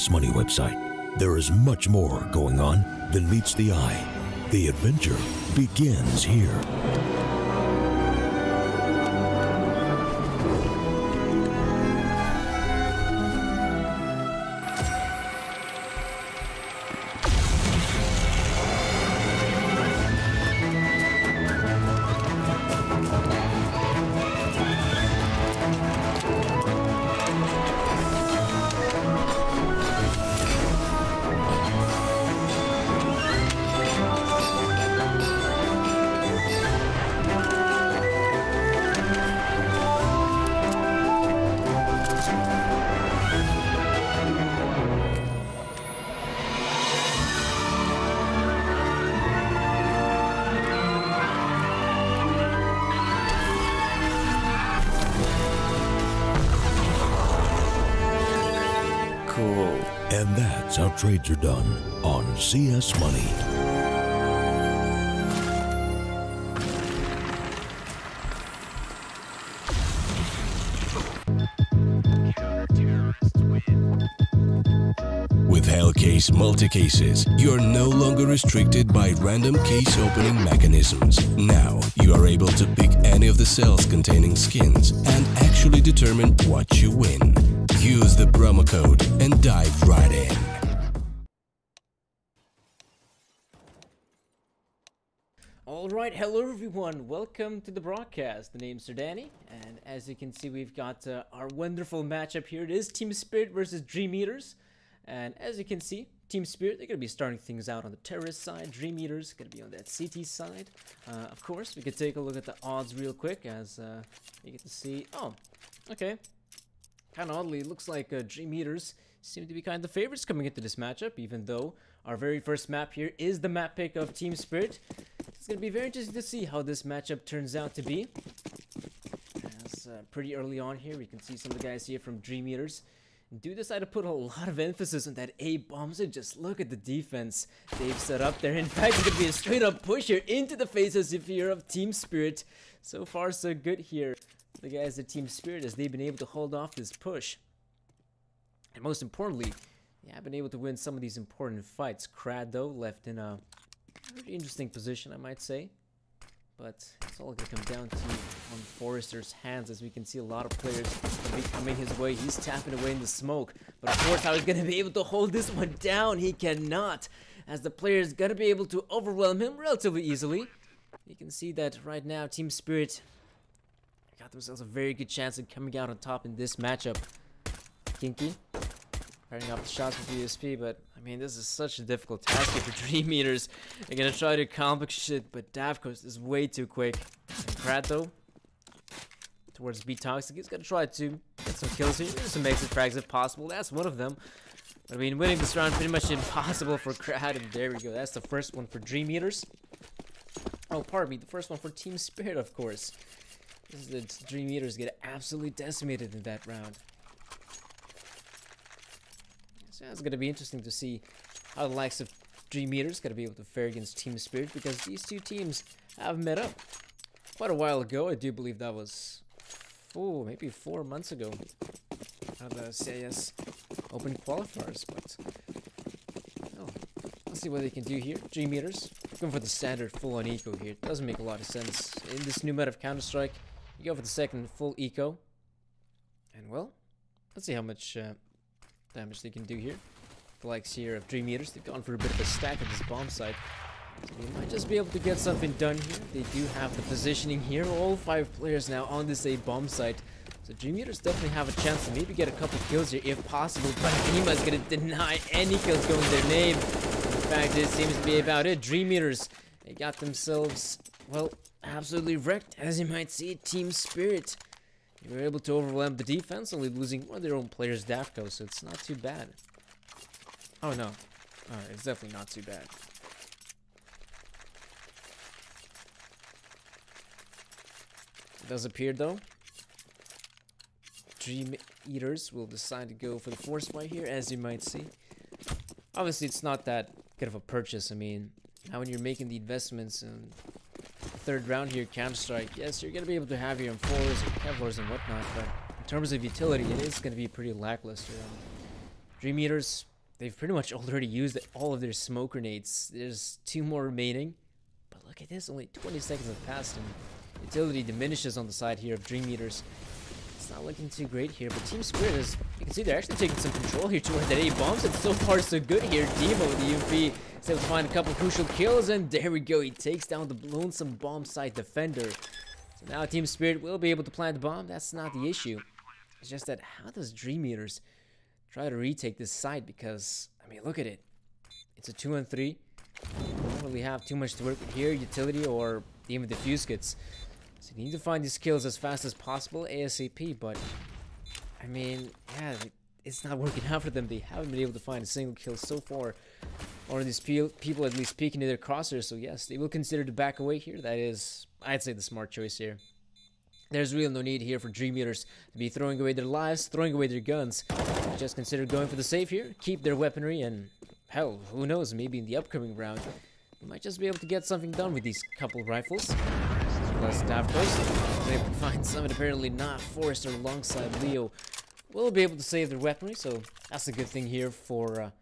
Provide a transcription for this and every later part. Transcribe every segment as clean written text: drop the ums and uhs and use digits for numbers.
Money website. There is much more going on than meets the eye. The adventure begins here. And that's how trades are done on CS Money. With Hellcase multi-cases, you're no longer restricted by random case opening mechanisms. Now, you are able to pick any of the cells containing skins and actually determine what you win. Use the promo code and dive right in. Alright, hello everyone, welcome to the broadcast. The name's Sir Danny, and as you can see, we've got our wonderful matchup here. It is Team Spirit versus DreamEaters, and as you can see, Team Spirit, they're going to be starting things out on the terrorist side. DreamEaters going to be on that CT side. Of course, we could take a look at the odds real quick as you get to see. Oh, okay. Kind of oddly, it looks like DreamEaters seem to be kind of the favorites coming into this matchup, even though our very first map here is the map pick of Team Spirit. It's going to be very interesting to see how this matchup turns out to be. As pretty early on here, we can see some of the guys here from DreamEaters do decide to put a lot of emphasis on that A bomb. So just look at the defense they've set up there. In fact, it's going to be a straight up push here into the faces if you're of Team Spirit. So far, so good here. The guys at Team Spirit, as they've been able to hold off this push. And most importantly, they have been able to win some of these important fights. Crad, though, left in a very interesting position, I might say. But it's all going to come down to on Forrester's hands, as we can see a lot of players be coming his way. He's tapping away in the smoke. But of course, how he's going to be able to hold this one down? He cannot, as the player is going to be able to overwhelm him relatively easily. You can see that right now, Team Spirit got themselves a very good chance of coming out on top in this matchup. Kinky firing off the shots with USP, but I mean, this is such a difficult task here for DreamEaters. They're gonna try to accomplish it, but Davkos is way too quick. And Pratt, though, towards B-Toxic, he's gonna try to get some kills here. There's some exit frags if possible. That's one of them. But, I mean, winning this round pretty much impossible for Crad, and there we go. That's the first one for DreamEaters. Oh, pardon me, the first one for Team Spirit, of course. The DreamEaters get absolutely decimated in that round. So it's going to be interesting to see how the likes of DreamEaters going to be able to fare against Team Spirit, because these two teams have met up quite a while ago. I do believe that was, maybe 4 months ago at the CS Open Qualifiers. But let's see what they can do here. DreamEaters going for the standard full-on eco here. It doesn't make a lot of sense in this new meta of Counter-Strike. You go for the second full eco, and well, let's see how much damage they can do here. The likes here of DreamEaters, they've gone for a bit of a stack at this bomb site, so they might just be able to get something done here. They do have the positioning here. All 5 players now on this A bomb site, so DreamEaters definitely have a chance to maybe get a couple kills here if possible. But Nima's gonna deny any kills going their name. In fact, it seems to be about it. DreamEaters, they got themselves, well, absolutely wrecked, as you might see. Team Spirit, they were able to overwhelm the defense, only losing one of their own players, Davko, so it's not too bad. Oh no, it's definitely not too bad. It does appear, though, DreamEaters will decide to go for the force fight here, as you might see. Obviously, it's not that good of a purchase. I mean, now when you're making the investments in third round here, Counter-Strike, yes, you're going to be able to have your M4s or Kevlars and whatnot, but in terms of utility, it is going to be pretty lackluster. DreamEaters, they've pretty much already used all of their smoke grenades. There's 2 more remaining. But look at this, only 20 seconds have passed and utility diminishes on the side here of DreamEaters. It's not looking too great here, but Team Spirit is, you can see they're actually taking some control here toward that A bombs, and so far so good here. Demo with the UMP is able to find a couple crucial kills, and there we go. He takes down the lonesome bomb site defender. So now Team Spirit will be able to plant the bomb. That's not the issue. It's just that how does DreamEaters try to retake this site? Because, I mean, look at it. It's a 2-on-3. Don't really have too much to work with here. Utility or even defuse kits. So you need to find these kills as fast as possible, ASAP, but I mean, yeah, it's not working out for them. They haven't been able to find a single kill so far, or these people at least peeking into their crosshairs. So yes, they will consider to back away here. That is, I'd say, the smart choice here. There's really no need here for DreamEaters to be throwing away their lives, throwing away their guns. Just consider going for the safe here, keep their weaponry, and hell, who knows, maybe in the upcoming round, you might just be able to get something done with these couple rifles. Plus staff coast, they can find someone apparently not Forrester alongside Leo. Will be able to save their weaponry, so that's a good thing here for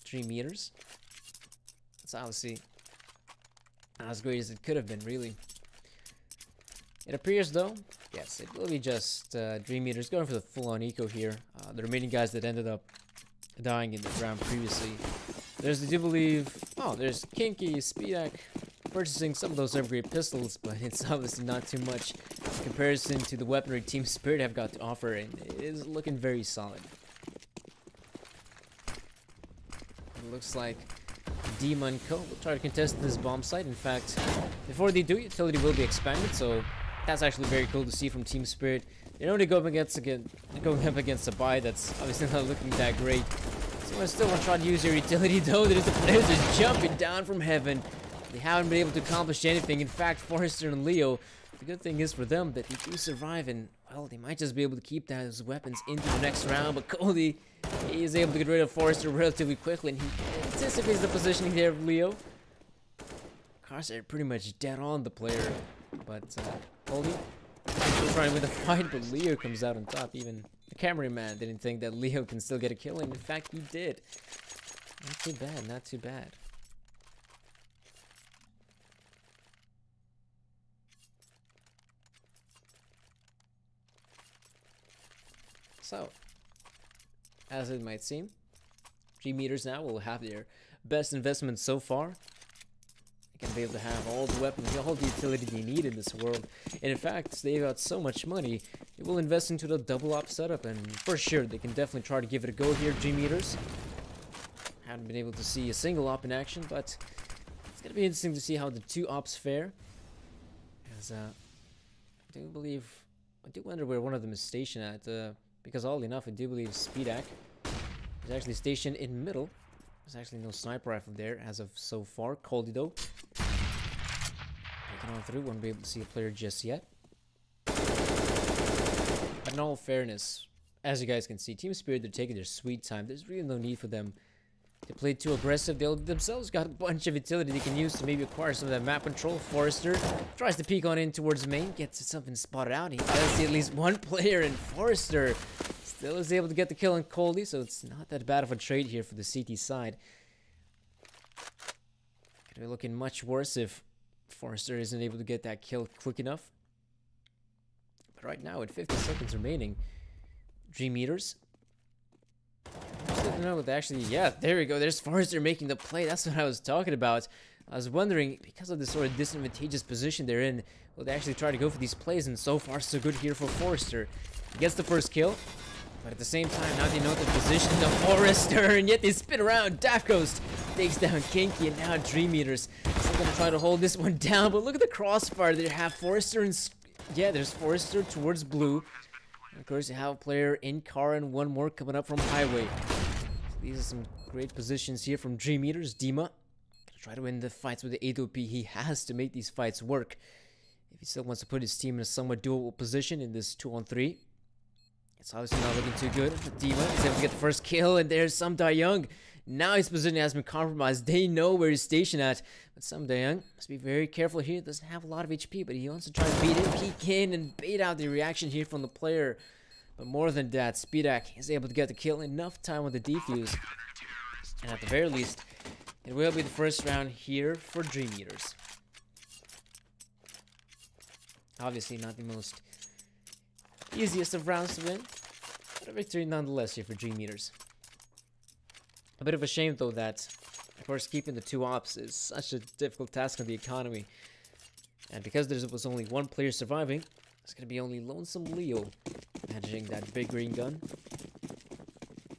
DreamEaters. It's obviously not as great as it could have been, really. It appears, though, yes, it will be just DreamEaters going for the full-on eco here. The remaining guys that ended up dying in the round previously. There's, I do believe, oh, there's Kinky, Speedak, purchasing some of those upgrade pistols, but it's obviously not too much in comparison to the weaponry Team Spirit have got to offer, and it is looking very solid. It looks like Dima and Co will try to contest this bomb site. In fact, before they do, utility will be expanded, so that's actually very cool to see from Team Spirit. They're only going up against a buy that's obviously not looking that great. So I still want to try to use your utility, though. There's the players just jumping down from heaven. They haven't been able to accomplish anything. In fact, Forrester and Leo, the good thing is for them that they do survive, and well, they might just be able to keep those weapons into the next round. But Cody, he is able to get rid of Forrester relatively quickly, and he anticipates the positioning there of Leo. Cars are pretty much dead on the player, but Cody still trying with the fight, but Leo comes out on top. Even the cameraman didn't think that Leo can still get a kill, and in fact, he did. Not too bad, not too bad. So, as it might seem, DreamEaters now will have their best investment so far. They can be able to have all the weapons, all the utility they need in this world. And in fact, they've got so much money, they will invest into the double op setup, and for sure, they can definitely try to give it a go here, DreamEaters. Haven't been able to see a single op in action, but it's going to be interesting to see how the 2 ops fare. As I do wonder where one of them is stationed at. Because oddly enough, I do believe Speedak is actually stationed in middle. There's actually no sniper rifle there as of so far. Coldy though, breaking on through, won't be able to see a player just yet. But in all fairness, as you guys can see, Team Spirit, they're taking their sweet time. There's really no need for them to play too aggressive. They themselves got a bunch of utility they can use to maybe acquire some of that map control. Forrester tries to peek on in towards main, gets something spotted out. He does see at least one player, and Forrester still is able to get the kill on Coldy, so it's not that bad of a trade here for the CT side. Could be looking much worse if Forrester isn't able to get that kill quick enough. But right now, with 50 seconds remaining, DreamEaters, no, actually, yeah, there we go. There's Forrester making the play. That's what I was talking about. I was wondering, because of the sort of disadvantageous position they're in, will they actually try to go for these plays? And so far, so good here for Forrester. He gets the first kill, but at the same time, now they know the position of Forrester, and yet they spin around. Daft Ghost takes down Kinky, and now DreamEaters still gonna try to hold this one down. But look at the crossfire. They have Forrester and yeah, there's Forrester towards blue. And of course, you have a player in car and one more coming up from highway. These are some great positions here from DreamEaters. Dima gonna try to win the fights with the 8OP. He has to make these fights work if he still wants to put his team in a somewhat doable position in this 2-on-3. It's obviously not looking too good. Dima is able to get the first kill, and there's Sam Dae-young. Now his position has been compromised. They know where he's stationed at, but Sam Dae-young must be very careful here. He doesn't have a lot of HP, but he wants to try to beat him, peek in, and bait out the reaction here from the player. But more than that, Speedak is able to get the kill enough time on the defuse. And at the very least, it will be the first round here for DreamEaters. Obviously not the most easiest of rounds to win, but a victory nonetheless here for DreamEaters. A bit of a shame though that, of course, keeping the 2 ops is such a difficult task on the economy. And because there was only 1 player surviving, it's going to be only Lonesome Leo managing that big green gun.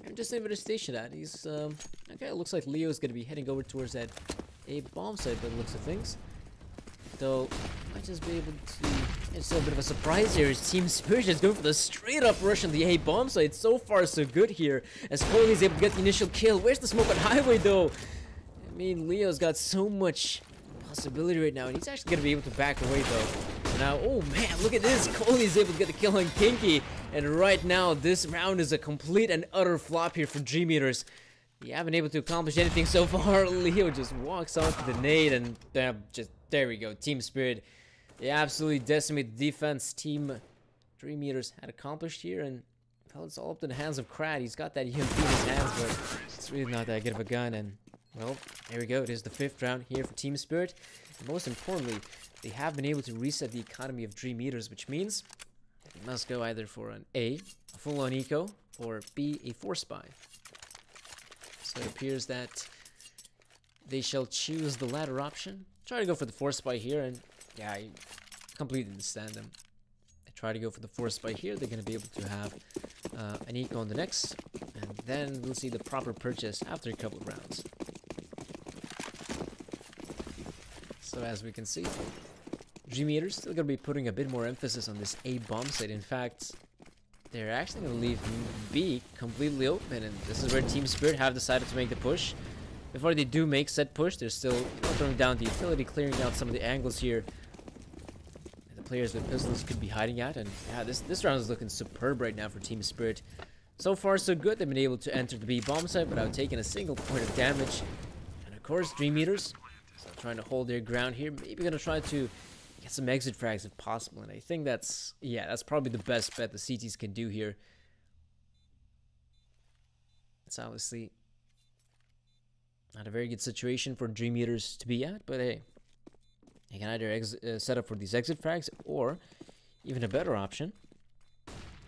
And just leave it a station at. He's, okay, it looks like Leo's going to be heading over towards that A bomb site by the looks of things. Though, might just be able to... It's a bit of a surprise here. Team Spirit is going for the straight up rush on the A bomb site. So far, so good here. As Coley is able to get the initial kill. Where's the smoke on highway, though? I mean, Leo's got so much possibility right now. And he's actually going to be able to back away, though. So now, oh man, look at this. Coley is able to get the kill on Kinky. And right now, this round is a complete and utter flop here for DreamEaters. You haven't been able to accomplish anything so far. Leo just walks onto the nade and just... There we go. Team Spirit. They absolutely decimate the defense team DreamEaters had accomplished here, and well, it's all up to the hands of Krad. He's got that EMP in his hands, but it's really not that good of a gun. And well, there we go. It is the 5th round here for Team Spirit. And most importantly, they have been able to reset the economy of DreamEaters, which means they must go either for an A full-on eco, or B, a force buy. So it appears that they shall choose the latter option. Try to go for the force buy here, and yeah, I completely understand them. They try to go for the force buy here, they're going to be able to have an eco on the next, and then we'll see the proper purchase after a couple of rounds. So as we can see, DreamEaters still going to be putting a bit more emphasis on this A bomb site. In fact, they're actually going to leave B completely open, and this is where Team Spirit have decided to make the push. Before they do make said push, they're still throwing down the utility, clearing out some of the angles here. And the players with pistols could be hiding at, and yeah, this round is looking superb right now for Team Spirit. So far, so good. They've been able to enter the B bomb site without taking a single point of damage. And of course, DreamEaters still trying to hold their ground here. Maybe gonna try to get some exit frags if possible. And I think that's probably the best bet the CTs can do here. It's obviously not a very good situation for DreamEaters to be at, but hey, you can either set up for these exit frags, or even a better option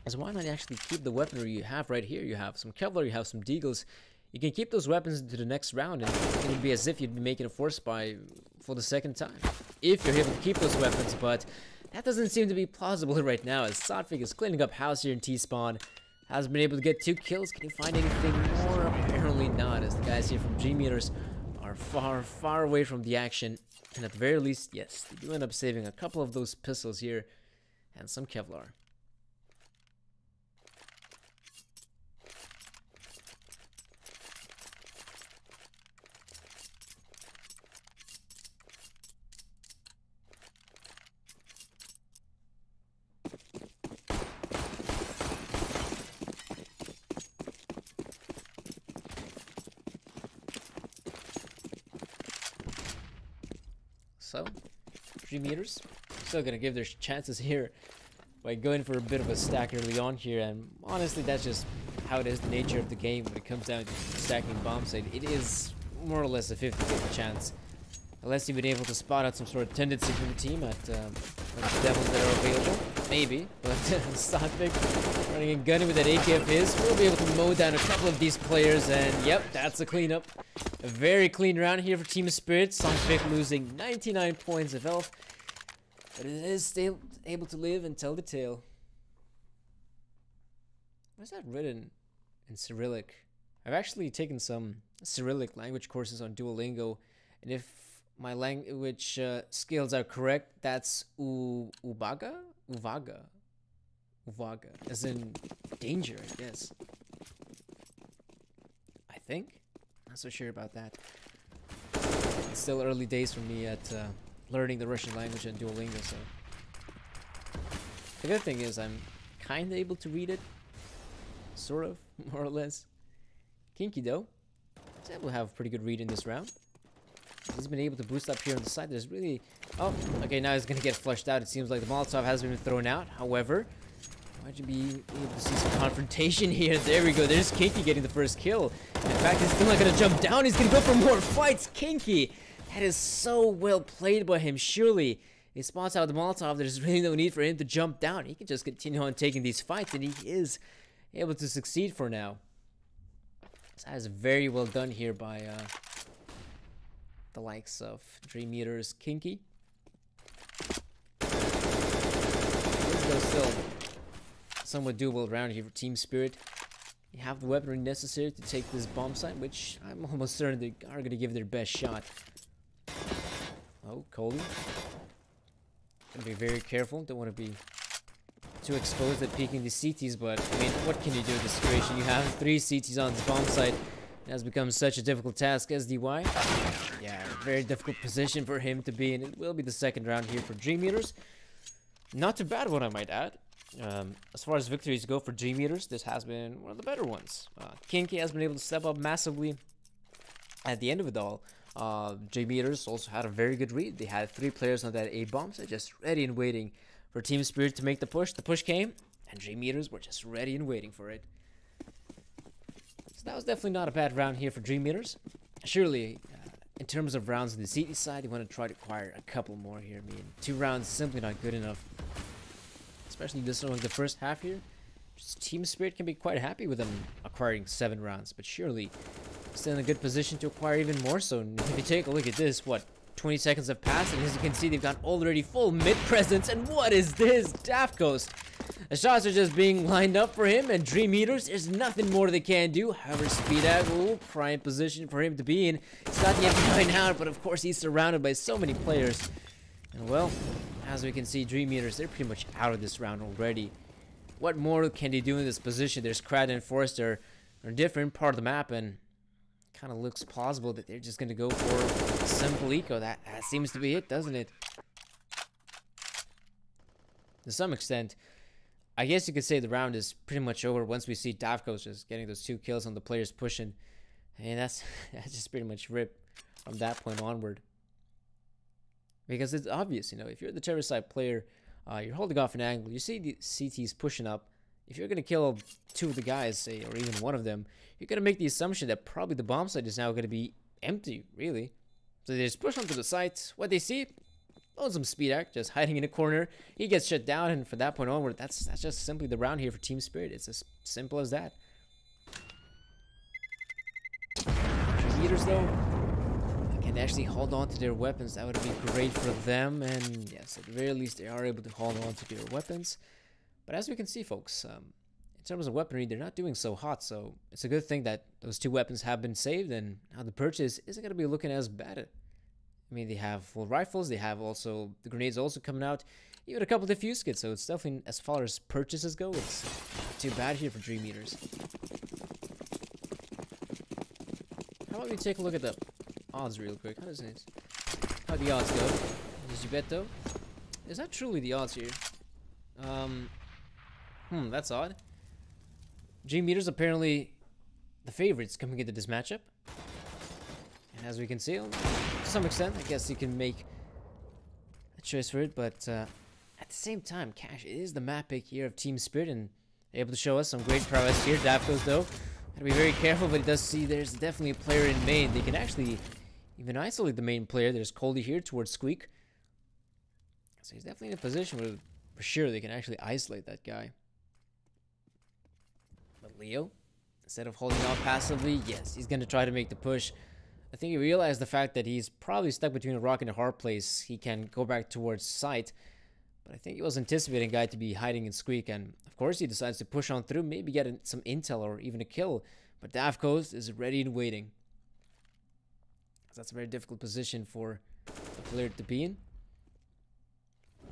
is why not actually keep the weaponry you have right here. You have some Kevlar, you have some Deagles. You can keep those weapons into the next round, and it would be as if you'd be making a force buy for the 2nd time, if you're able to keep those weapons. But that doesn't seem to be plausible right now, as Sotfik is cleaning up house here in T-spawn. Has been able to get 2 kills. Can he find anything more? Apparently not, as the guys here from DreamEaters are far, far away from the action. And at the very least, yes, they do end up saving a couple of those pistols here and some Kevlar. So, DreamEaters still gonna give their chances here by going for a bit of a stack early on here, and honestly, that's just how it is, the nature of the game when it comes down to stacking bomb site. It is more or less a 50-50 chance, unless you've been able to spot out some sort of tendency from the team at the devils that are available. Maybe, but Sotfik running and gunning with that AK of his will be able to mow down a couple of these players, and yep, that's a cleanup. A very clean round here for Team Spirit. Sotfik losing 99 points of health, but it is still able to live and tell the tale. What's that written in Cyrillic? I've actually taken some Cyrillic language courses on Duolingo, and if my language skills are correct, that's Uvaga, as in danger, I guess. I think. Not so sure about that. It's still early days for me at learning the Russian language on Duolingo, so the good thing is I'm kind of able to read it, sort of, more or less. Kinky though, he's able to have a pretty good read in this round. He's been able to boost up here on the side. There's really... Oh, okay, now he's going to get flushed out. It seems like the Molotov has been thrown out. However, Might you be able to see some confrontation here? There we go. There's Kinky getting the first kill. In fact, he's still not gonna jump down. He's gonna go for more fights. Kinky, that is so well played by him. Surely, he spots out the Molotov. There's really no need for him to jump down. He can just continue on taking these fights, and he is able to succeed for now. So that is very well done here by the likes of DreamEaters, Kinky. This is still somewhat doable round here for Team Spirit. You have the weaponry necessary to take this bomb site, which I'm almost certain they are going to give their best shot. Oh, Coley. Gotta be very careful. Don't want to be too exposed at peeking the CTs, but I mean, what can you do in this situation? You have 3 CTs on this bomb site. It has become such a difficult task as DY. Yeah, very difficult position for him to be in. It will be the second round here for DreamEaters. Not too bad, what I might add. As far as victories go for DreamEaters, this has been one of the better ones. Kinky has been able to step up massively at the end of it all. DreamEaters also had a very good read. They had 3 players on that A bomb, so just ready and waiting for Team Spirit to make the push. The push came, and DreamEaters were just ready and waiting for it. So that was definitely not a bad round here for DreamEaters. Surely, in terms of rounds on the CT side, you want to try to acquire a couple more here. I mean, 2 rounds is simply not good enough. Especially this one, the first half here. Just Team Spirit can be quite happy with them acquiring 7 rounds, but surely still in a good position to acquire even more so. And if you take a look at this, what, 20 seconds have passed, and as you can see, they've got already full mid presence. And what is this? Daft Ghost. The shots are just being lined up for him, and DreamEaters, there's nothing more they can do. However, Speedag, prime position for him to be in. He's got the MP9 out, but of course he's surrounded by so many players. And well, as we can see, DreamEaters, they're pretty much out of this round already. What more can they do in this position? There's Crad and Forrester on a different part of the map, and kind of looks plausible that they're just going to go for a simple eco. That seems to be it, doesn't it? To some extent, I guess you could say the round is pretty much over once we see Davkos just getting those 2 kills on the players pushing. And that's just pretty much rip from that point onward. Because it's obvious, you know, if you're the terrorist side player, you're holding off an angle, you see the CTs pushing up. If you're going to kill 2 of the guys, say, or even 1 of them, you're going to make the assumption that probably the bomb site is now going to be empty, really. So they just push onto the site. What they see, lonesome Speedak just hiding in a corner. He gets shut down, and from that point onward, that's just simply the round here for Team Spirit. It's as simple as that. DreamEaters, though, can actually hold on to their weapons. That would be great for them, and yes, at the very least, they are able to hold on to their weapons. But as we can see, folks, in terms of weaponry, they're not doing so hot, so it's a good thing that those 2 weapons have been saved, and now the purchase isn't going to be looking as bad. I mean, they have full rifles, they have also the grenades also coming out, even a couple diffuse kits, so it's definitely, as far as purchases go, it's not too bad here for DreamEaters. How about we take a look at the odds real quick? How the odds go? S7 GG.Bet Is that truly the odds here? That's odd. DreamEaters apparently the favorites coming into this matchup. And as we can see, to some extent, I guess you can make a choice for it, but at the same time, Cash is the map pick here of Team Spirit and able to show us some great prowess here. Davkos, though, gotta be very careful, but he does see there's definitely a player in main. They can actually even isolate the main player. There's Coldy here towards Squeak. So he's definitely in a position where, for sure, they can actually isolate that guy. But Leo, instead of holding out passively, yes, he's going to try to make the push. I think he realized the fact that he's probably stuck between a rock and a hard place. He can go back towards site. But I think he was anticipating guy to be hiding in Squeak. And, of course, he decides to push on through, maybe get some intel or even a kill. But Davkos is ready and waiting. That's a very difficult position for a player to be in.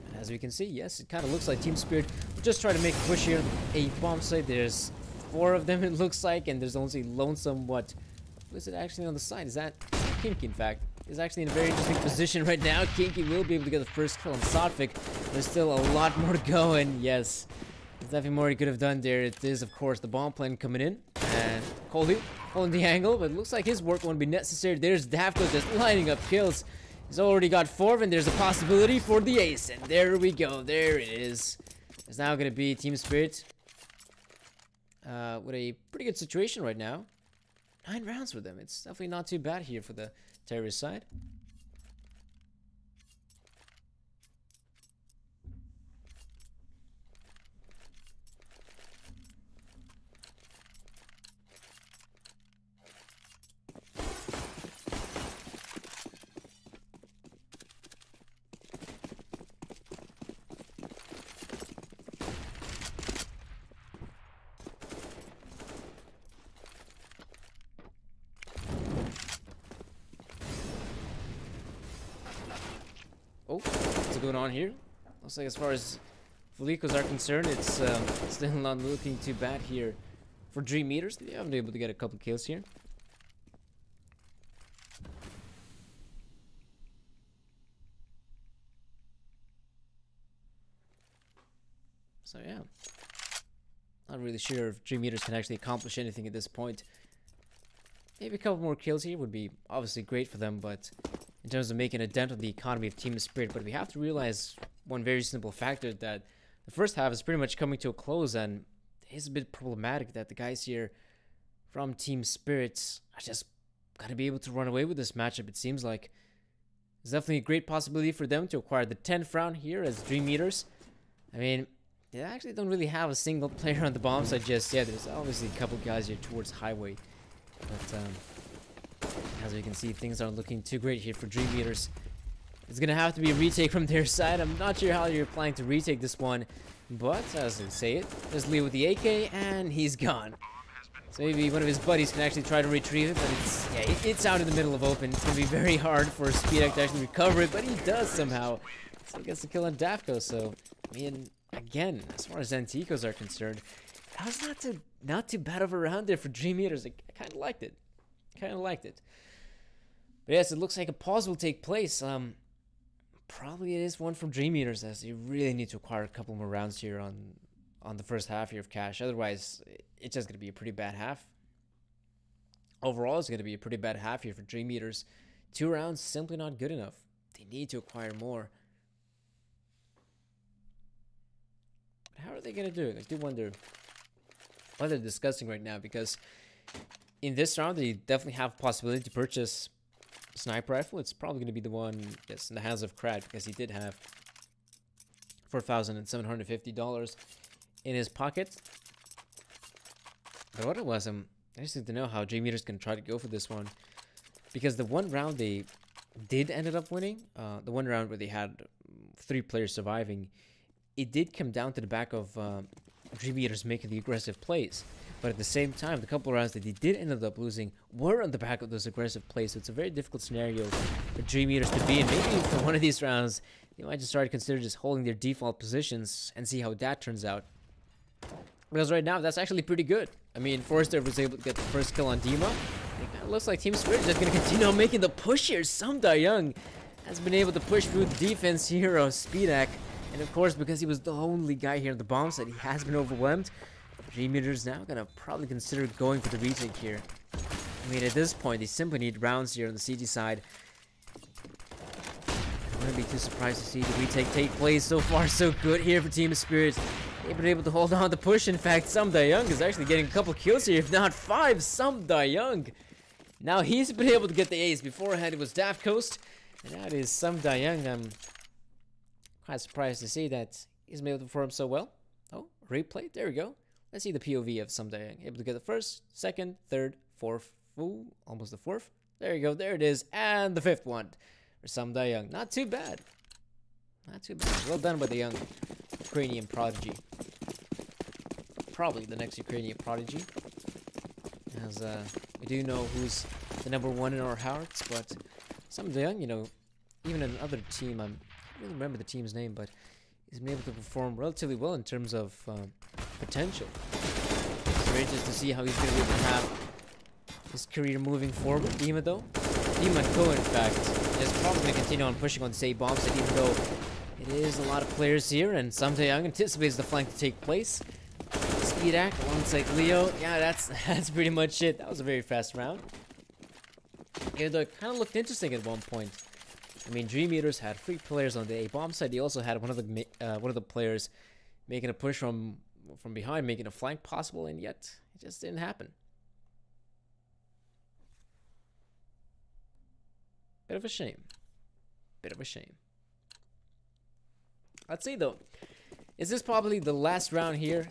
And as we can see, yes, it kind of looks like Team Spirit will just try to make a push here. A bomb site, there's 4 of them, it looks like, and there's only lonesome, what is it actually on the side? Is that Kinky, in fact? Is actually in a very interesting position right now. Kinky will be able to get the first kill on Sotfik. There's still a lot more to go, and yes, there's definitely more he could have done there. It is, of course, the bomb plane coming in, and Colby holding the angle, but it looks like his work won't be necessary. There's Davko just lining up kills. He's already got 4, and there's a possibility for the ace, and there we go. There it is. It's now going to be Team Spirit with a pretty good situation right now. 9 rounds for them. It's definitely not too bad here for the terrorist side. Oh, what's going on here? Looks like as far as Felicos are concerned, it's still not looking too bad here for DreamEaters. They haven't been able to get a couple kills here. So yeah, not really sure if DreamEaters can actually accomplish anything at this point. Maybe a couple more kills here would be obviously great for them, but in terms of making a dent on the economy of Team Spirit. But we have to realize one very simple factor, that the first half is pretty much coming to a close, and it's a bit problematic that the guys here from Team Spirit are just gotta be able to run away with this matchup. It seems like there's definitely a great possibility for them to acquire the 10th round here as DreamEaters. I mean, they actually don't really have a single player on the bomb side just yet. There's obviously a couple guys here towards Highway, but as we can see, things aren't looking too great here for DreamEaters. It's gonna have to be a retake from their side. I'm not sure how you're planning to retake this one, but as they say it, just leave with the AK, and he's gone. So maybe one of his buddies can actually try to retrieve it, but it's out in the middle of open. It's gonna be very hard for Speedak to actually recover it, but he does somehow. Still gets the kill on Dafko. So I mean, again, as far as Anticos are concerned, that was not too bad of a round there for DreamEaters. I kind of liked it. But yes, it looks like a pause will take place. Probably it is one from DreamEaters, as you really need to acquire a couple more rounds here on the first half here of Cash. Otherwise, it's just going to be a pretty bad half. Overall, it's going to be a pretty bad half here for DreamEaters. 2 rounds, simply not good enough. They need to acquire more. But how are they going to do it? I do wonder what they're discussing right now, because in this round, they definitely have possibility to purchase a sniper rifle. It's probably going to be the one that's in the hands of Krad, because he did have $4,750 in his pocket. But what it was, I just need to know how DreamEaters can try to go for this one, because the one round they did ended up winning, the one round where they had 3 players surviving, it did come down to the back of DreamEaters making the aggressive plays. But at the same time, the couple of rounds that they did end up losing were on the back of those aggressive plays. So it's a very difficult scenario for DreamEaters to be in. Maybe for one of these rounds, they might just start to consider just holding their default positions and see how that turns out. Because right now, that's actually pretty good. I mean, Forrester was able to get the first kill on Dima. It kind of looks like Team Spirit is just going to continue on making the push here. Young has been able to push through the defense here of Speedak. And of course, because he was the only guy here on the bomb side, he has been overwhelmed. DreamEaters now gonna probably consider going for the retake here. I mean, at this point, they simply need rounds here on the CG side. I wouldn't be too surprised to see the retake take place. So far, so good here for Team Spirit. They've been able to hold on to push. In fact, Young is actually getting a couple kills here, if not 5. Young. Now he's been able to get the ace. Beforehand, it was Daft Coast, and that is Young. I'm quite surprised to see that he's been able to perform so well. Oh, replay. There we go. Let's see the POV of Young. Able to get the first, second, third, fourth. Ooh, almost the 4th. There you go. There it is. And the 5th one for Young. Not too bad. Not too bad. Well done by the young Ukrainian prodigy. Probably the next Ukrainian prodigy. As we do know who's the #1 in our hearts, but Young, you know, even another team, I don't really remember the team's name, but he's been able to perform relatively well in terms of potential. It's very interesting to see how he's going to be able to have his career moving forward. Dima, though, Dima Co, in fact, is probably going to continue on pushing on Say Bombs, even though it is a lot of players here, and Young anticipates the flank to take place. Speedak alongside Leo. Yeah, that's pretty much it. That was a very fast round. It kind of looked interesting at one point. I mean, DreamEaters had 3 players on the A bomb side. They also had one of the players making a push from behind, making a flank possible, and yet it just didn't happen. Bit of a shame. Bit of a shame. Let's see though. Is this probably the last round here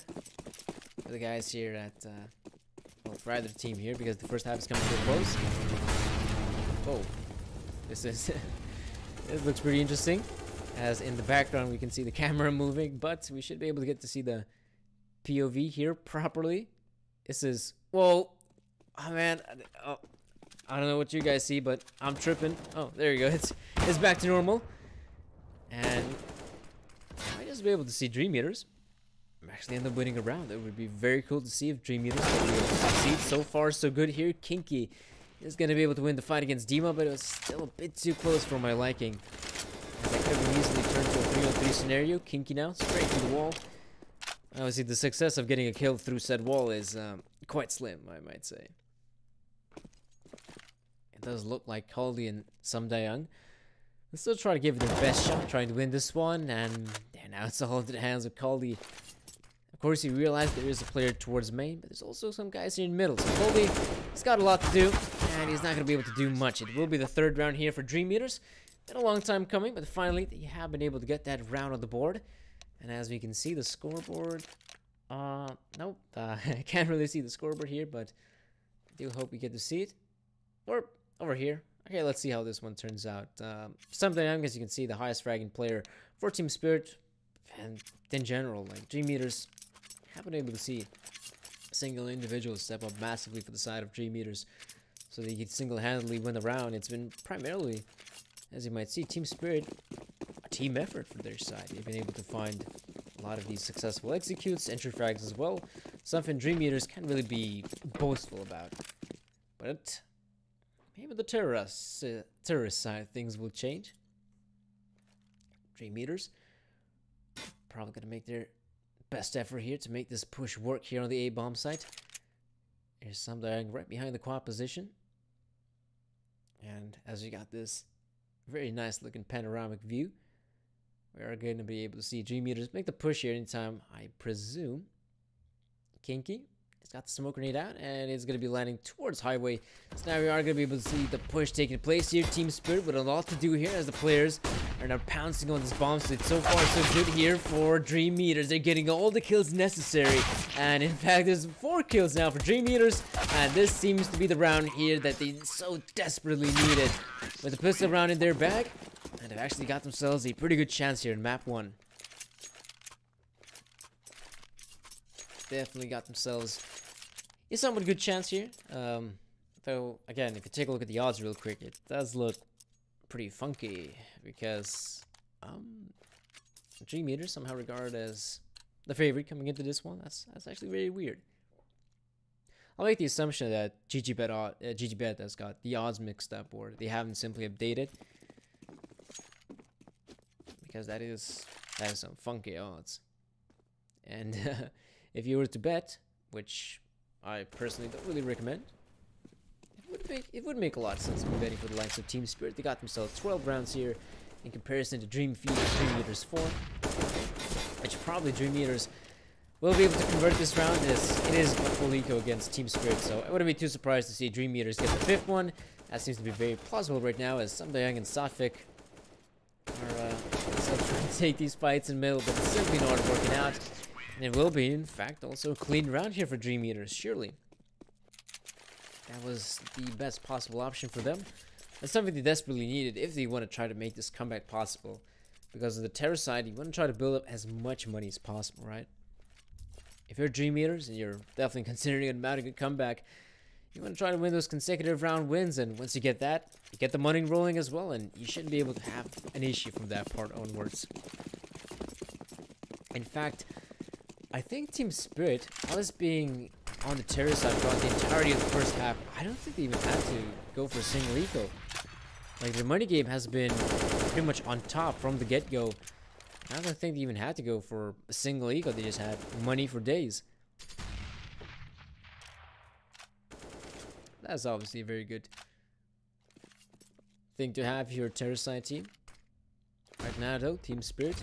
for the guys here at well, for either team here, because the first half is coming to a close. Oh, this is this looks pretty interesting. As in the background we can see the camera moving, but we should be able to get to see the POV here properly. This is, whoa, oh man, oh, I don't know what you guys see, but I'm tripping. Oh, there you go. It's back to normal, and I might just be able to see DreamEaters actually end up winning a round. It would be very cool to see if DreamEaters will be able to succeed. So far, so good here. Kinky is going to be able to win the fight against Dima, but it was still a bit too close for my liking. As that could have easily turned to a 3-on-3 scenario. Kinky now, straight through the wall. Obviously, the success of getting a kill through said wall is quite slim, I might say. It does look like Kaldi and Samdayang. Let's still try to give it their best shot, trying to win this one, and now it's all into the hands of Kaldi. Of course, you realize there is a player towards main, but there's also some guys here in the middle. So Kaldi, he's got a lot to do, and he's not going to be able to do much. It will be the third round here for DreamEaters. Been a long time coming, but finally they have been able to get that round on the board. And as we can see, the scoreboard, nope, I can't really see the scoreboard here, but I do hope we get to see it. Or over here. Okay, let's see how this one turns out. Samdayang, as you can see, the highest fragging player for Team Spirit, and in general, like DreamEaters, haven't been able to see a single individual step up massively for the side of DreamEaters, so they could single-handedly win the round. It's been primarily, as you might see, Team Spirit, a team effort for their side. They've been able to find a lot of these successful executes, entry frags as well. Something DreamEaters can't really be boastful about. But maybe the terrorist side of things will change. DreamEaters probably going to make their best effort here to make this push work here on the A-bomb site. There's Samdayang right behind the quad position. And as we got this very nice looking panoramic view, we are going to be able to see DreamEaters make the push here anytime, I presume. Kinky, he's got the smoke grenade out, and it's going to be landing towards highway. So now we are going to be able to see the push taking place here. Team Spirit with a lot to do here, as the players are now pouncing on this bomb site. So far, so good here for DreamEaters. They're getting all the kills necessary, and in fact, there's 4 kills now for DreamEaters, and this seems to be the round here that they so desperately needed. With a pistol round in their bag, and they've actually got themselves a pretty good chance here in map 1. Definitely got themselves a somewhat good chance here. Though, again, if you take a look at the odds real quick, it does look pretty funky, because DreamEaters somehow regarded as the favorite coming into this one. That's actually very weird. I'll make the assumption that GG.Bet has got the odds mixed up, or they haven't simply updated, because that is some funky odds. And if you were to bet, which I personally don't really recommend, it would make a lot of sense to be betting for the likes of Team Spirit. They got themselves 12 rounds here in comparison to DreamEaters 4, which probably DreamEaters will be able to convert this round, as it is a full eco against Team Spirit. So I wouldn't be too surprised to see DreamEaters get the 5th one. That seems to be very plausible right now, as Samdayang and Safik are still trying to take these fights in the middle, but it's simply not working out. And it will be, in fact, also a clean round here for DreamEaters, surely. That was the best possible option for them. That's something they desperately needed if they want to try to make this comeback possible. Because of the terror side, you want to try to build up as much money as possible, right? If you're DreamEaters and you're definitely considering about a good comeback, you want to try to win those consecutive round wins, and once you get that, you get the money rolling as well, and you shouldn't be able to have an issue from that part onwards. In fact, I think Team Spirit, all this being on the terror side throughout the entirety of the first half, I don't think they even had to go for a single eco. Like, their money game has been pretty much on top from the get-go. I don't think they even had to go for a single eco. They just had money for days. That's obviously a very good thing to have your terror side team. Right now, though, Team Spirit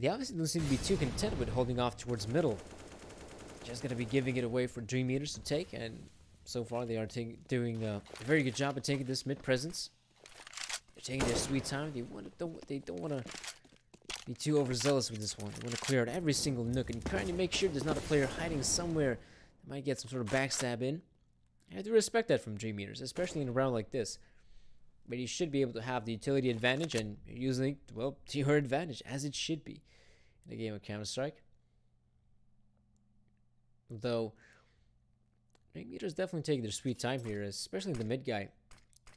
They obviously don't seem to be too content with holding off towards middle. Just gonna be giving it away for DreamEaters to take, and so far they are doing a very good job of taking this mid presence. They're taking their sweet time. They don't want to be too overzealous with this one. They want to clear out every single nook and trying to make sure there's not a player hiding somewhere that might get some sort of backstab in. I do respect that from DreamEaters, especially in a round like this. But you should be able to have the utility advantage, and you're using, well, to your advantage, as it should be in a game of Counter-Strike. Though, DreamEaters definitely taking their sweet time here, especially the mid guy.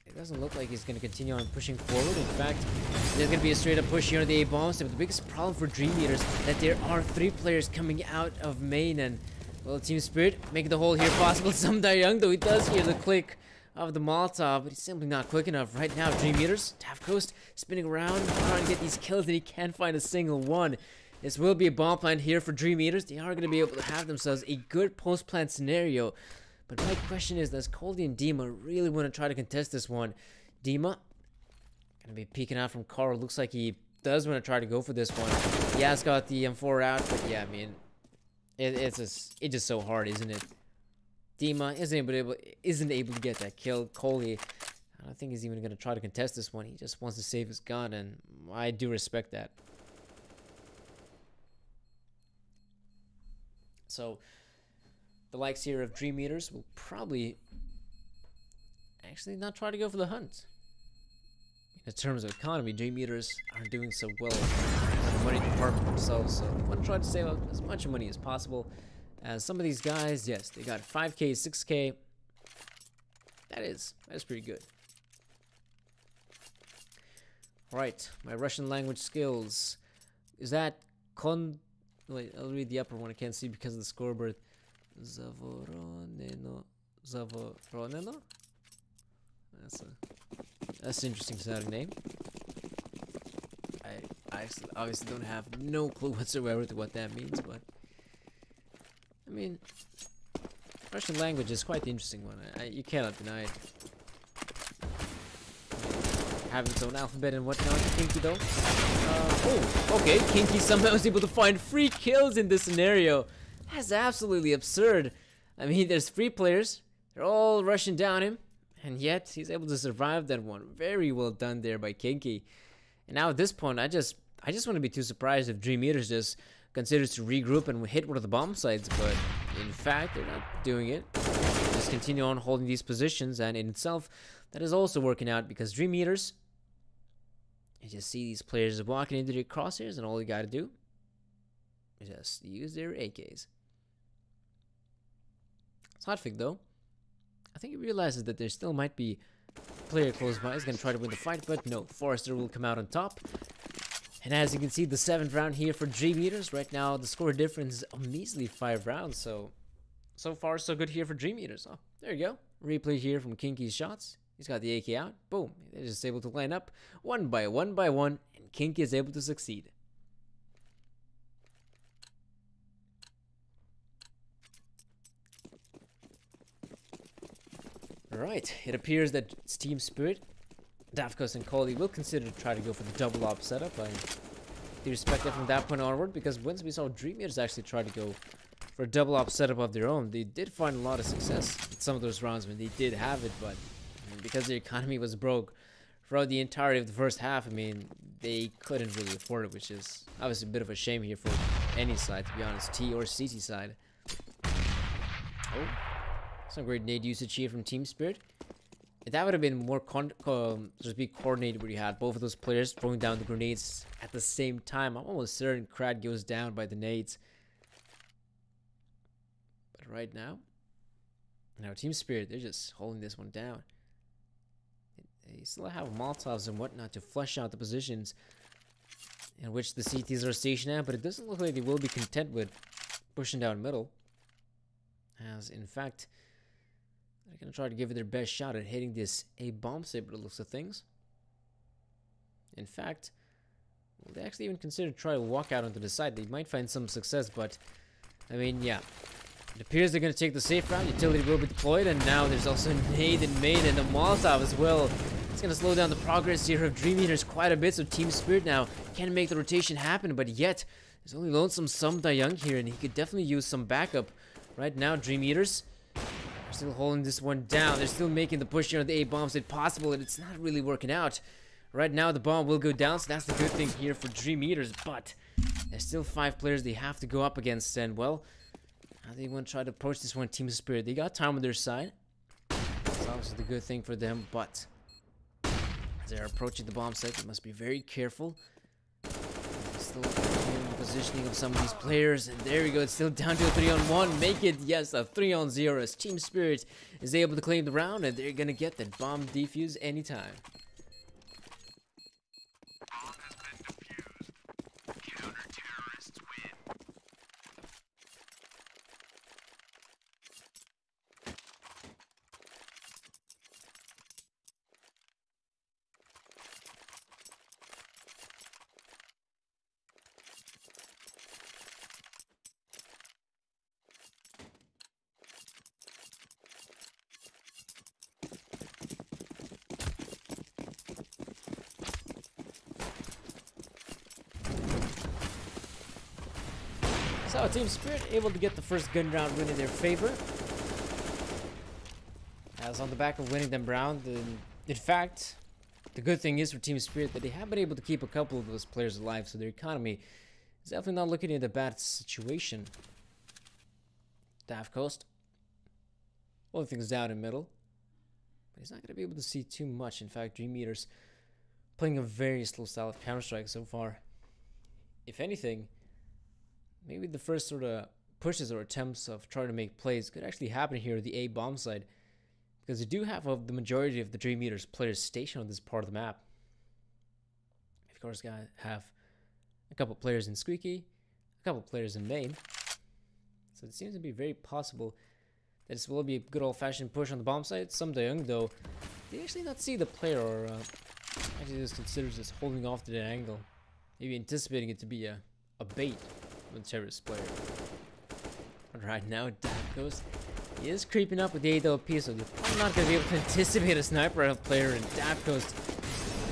It doesn't look like he's going to continue on pushing forward. In fact, there's going to be a straight up push here on the A-bombs. But the biggest problem for DreamEaters that there are 3 players coming out of main, and well, Team Spirit making the hole here possible. Some die young, though he does hear the click of the Molotov, but he's simply not quick enough right now. DreamEaters, Daft Coast spinning around, trying to get these kills, and he can't find a single one. This will be a bomb plant here for DreamEaters. They are going to be able to have themselves a good post-plant scenario. But my question is, does Coldy and Dima really want to try to contest this one? Dima going to be peeking out from Carl. Looks like he does want to try to go for this one. He has got the M4 out, but yeah, I mean, it's just so hard, isn't it? Dima isn't able to get that kill. Coley, I don't think he's even going to try to contest this one. He just wants to save his gun, and I do respect that. So, the likes here of DreamEaters will probably actually not try to go for the hunt. In terms of economy, DreamEaters aren't doing so well in the money department themselves, so they want to try to save up as much money as possible. As some of these guys, yes, they got 5K, 6K. That's pretty good. Alright, my Russian language skills. Is that wait, I'll read the upper one. I can't see because of the scoreboard. Zavoroneno. That's an interesting sounding name. I obviously don't have no clue whatsoever to what that means, but I mean, Russian language is quite the interesting one. You cannot deny it. Having its own alphabet and whatnot. Kinky though. Oh, okay. Kinky somehow was able to find free kills in this scenario. That's absolutely absurd. I mean, there's 3 players. They're all rushing down him. And yet, he's able to survive that one. Very well done there by Kinky. And now at this point, I just wouldn't be too surprised if DreamEaters just considers to regroup and hit one of the bomb sites. But in fact, they're not doing it. They just continue on holding these positions. And in itself, that is also working out because DreamEaters, you just see these players walking into their crosshairs, and all you gotta do is just use their AKs. Hotfig though, I think he realizes that there still might be a player close by. He's gonna try to win the fight, but no, Forrester will come out on top. And as you can see, the 7th round here for DreamEaters. Right now, the score difference is a measly 5 rounds. So far, so good here for DreamEaters. Oh, there you go. Replay here from Kinky's shots. He's got the AK out. Boom. They're just able to line up one by one, and Kinky is able to succeed. Alright, it appears that Team Spirit, Daft Coast and Coley will consider to try to go for the double op setup. I do respect that from that point onward, because once we saw DreamEaters actually try to go for a double op setup of their own, they did find a lot of success in some of those rounds when they did have it, but I mean, because their economy was broke throughout the entirety of the first half, I mean, they couldn't really afford it, which is obviously a bit of a shame here for any side, to be honest, T or CT side. Oh. Some great nade usage here from Team Spirit. If that would have been more just be coordinated, where you had both of those players throwing down the grenades at the same time, I'm almost certain Krad goes down by the nades. But right now Team Spirit, they're just holding this one down. They still have Molotovs and whatnot to flush out the positions in which the CTs are stationed at, but it doesn't look like they will be content with pushing down middle. As in fact, they're going to try to give it their best shot at hitting this A-bomb site by the looks of things. In fact, will they actually even consider try to walk out onto the side? They might find some success, but I mean, yeah. It appears they're going to take the safe route. Utility will be deployed, and now there's also a nade and main and a Molotov as well. It's gonna slow down the progress here of DreamEaters quite a bit, so Team Spirit now can make the rotation happen, but yet there's only Lonesome Some Young here, and he could definitely use some backup. Right now, DreamEaters are still holding this one down. They're still making the push here on the A bombs if possible, and it's not really working out. Right now, the bomb will go down, so that's the good thing here for DreamEaters, but there's still 5 players they have to go up against, and well, how do they want to try to approach this one, Team Spirit? They got time on their side. It's obviously the good thing for them, but as they're approaching the bomb site, they must be very careful. Still in the positioning of some of these players, and there we go. It's still down to a 3-on-1. Make it, yes, a 3-on-0 as Team Spirit is able to claim the round, and they're gonna get that bomb defuse anytime. So Team Spirit able to get the first gun round win in their favor. As on the back of winning them round, in fact, the good thing is for Team Spirit that they have been able to keep a couple of those players alive, so their economy is definitely not looking at a bad situation. Daft Coast holding things down in middle, but he's not going to be able to see too much. In fact, DreamEaters playing a very slow style of Counter-Strike so far. If anything, maybe the first sort of pushes or attempts of trying to make plays could actually happen here at the A bomb side, because they do have the majority of the DreamEaters players stationed on this part of the map. Of course, guys have a couple players in Squeaky, a couple players in main, so it seems to be very possible that this will be a good old-fashioned push on the bomb side. Some Young, though, they actually not see the player, or actually just considers this holding off to the angle, maybe anticipating it to be a bait. The terrorist player. But right now, Daft Coast is creeping up with the AWP, so they're probably not going to be able to anticipate a sniper rifle player, and Daft Coast,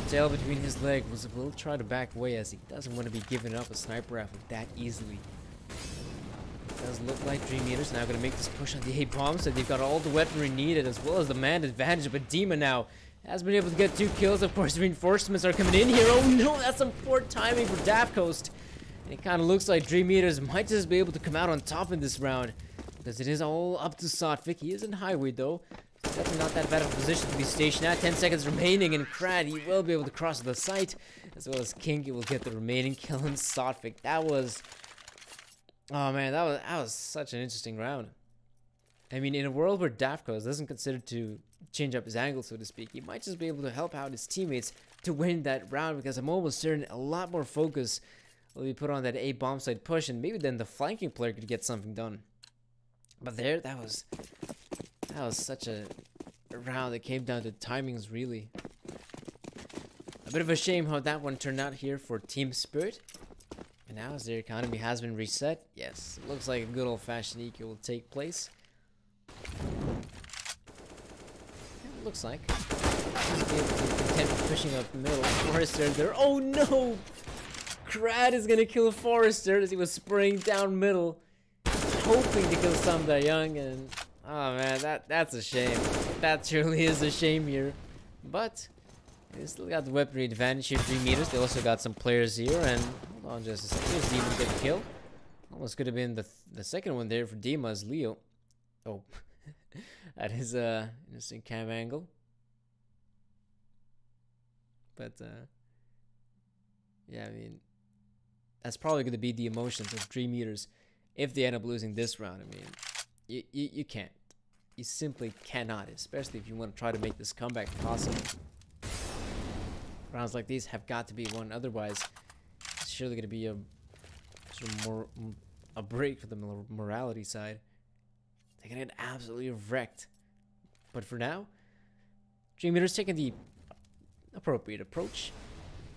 tail between his legs, will try to back away as he doesn't want to be giving up a sniper rifle that easily. It does look like DreamEaters now going to make this push on the A bomb, so they've got all the weaponry needed as well as the man advantage, but Dima now has been able to get 2 kills. Of course, reinforcements are coming in here. Oh no, that's some poor timing for Daft Coast. It kind of looks like DreamEaters might just be able to come out on top in this round, because it is all up to Sotvic. He is in highway though. It's definitely not that bad of a position to be stationed at. 10 seconds remaining, and Krad, he will be able to cross the site, as well as King, he will get the remaining kill in Sotvic. That was, oh man, that was such an interesting round. I mean, in a world where Daft Coast doesn't consider to change up his angle, so to speak, he might just be able to help out his teammates to win that round, because I'm almost certain a lot more focus will be put on that A bomb side push, and maybe then the flanking player could get something done. But there, that was such a round that came down to timings, really. A bit of a shame how that one turned out here for Team Spirit. And now, as their economy has been reset, yes, it looks like a good old-fashioned eco will take place. It looks like. Just be able to content with pushing up the middle. Forrester there. Oh no! Krad is gonna kill Forrester as he was spraying down middle, hoping to kill Some Young, and oh man, that's a shame. That truly is a shame here. But they still got the weaponry advantage here, DreamEaters. They also got some players here, and hold on just a second. Here's Dima to get a kill. Almost could have been the second one there for Dima as Leo. Oh, at his interesting cam angle. But yeah, I mean, that's probably going to be the emotions of DreamEaters if they end up losing this round. I mean, you can't. You simply cannot, especially if you want to try to make this comeback possible. Rounds like these have got to be won, otherwise it's surely going to be a sort of more a break for the morality side. They're going to get absolutely wrecked. But for now, DreamEaters taking the appropriate approach.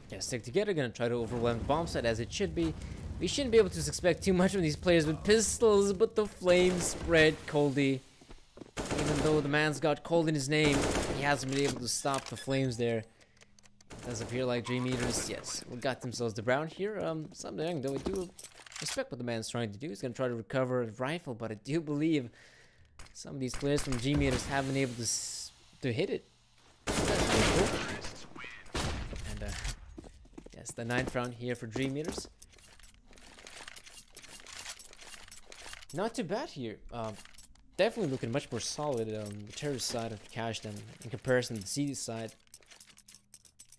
Gonna stick together, gonna try to overwhelm the bomb site as it should be. We shouldn't be able to expect too much from these players with pistols, but the flames spread coldly. Even though the man's got cold in his name, he hasn't been able to stop the flames there. It does appear like DreamEaters, yes, we got themselves the brown here. Something though, I do respect what the man's trying to do. He's gonna try to recover a rifle, but I do believe some of these players from DreamEaters haven't been able to hit it. That's pretty cool. And yes, the 9th round here for DreamEaters. Not too bad here. Definitely looking much more solid on the terrorist side of the cache than in comparison to the CD side.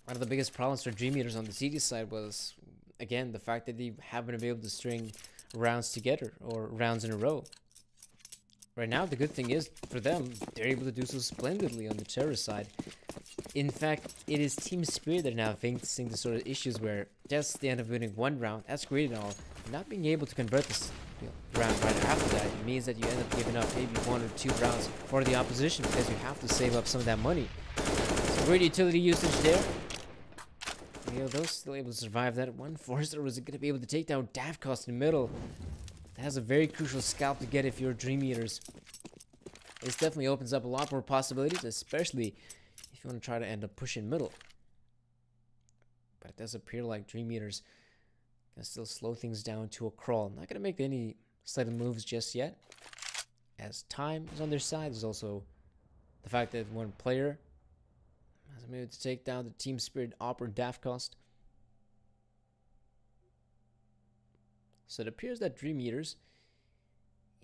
One of the biggest problems for DreamEaters on the CD side was, again, the fact that they haven't been able to string rounds together or rounds in a row. Right now, the good thing is for them, they're able to do so splendidly on the terrorist side. In fact, it is Team Spirit that are now facing the sort of issues where just they end up winning one round, that's great and all, not being able to convert this round right after that, it means that you end up giving up maybe 1 or 2 rounds for the opposition because you have to save up some of that money. So great utility usage there. Those still able to survive that. One Forrester was going to be able to take down Davcost in the middle. That has a very crucial scalp to get if you're DreamEaters. This definitely opens up a lot more possibilities, especially if you want to try to end up pushing middle. But it does appear like DreamEaters can still slow things down to a crawl. Not going to make any sudden moves just yet, as time is on their side. There's also the fact that one player has been able to take down the Team Spirit Opera Davcost. So it appears that DreamEaters,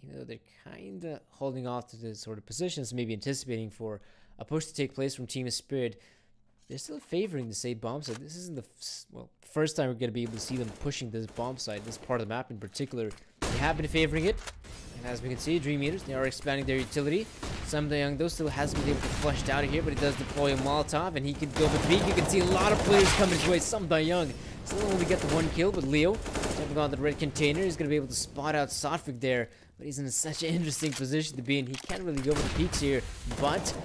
even though they're kind of holding off to the sort of positions, maybe anticipating for a push to take place from Team Spirit, they're still favoring the safe bomb site. This isn't the first time we're going to be able to see them pushing this bomb site, this part of the map in particular. They have been favoring it, and as we can see, DreamEaters, they are expanding their utility. Young though still hasn't been able to flush out of here, but he does deploy a Molotov, and he can go for the peak. You can see a lot of players coming his way. Young still only get the 1 kill, but Leo jumping on the red container. He's going to be able to spot out Sotfik there, but he's in such an interesting position to be in. He can't really go for the peaks here, but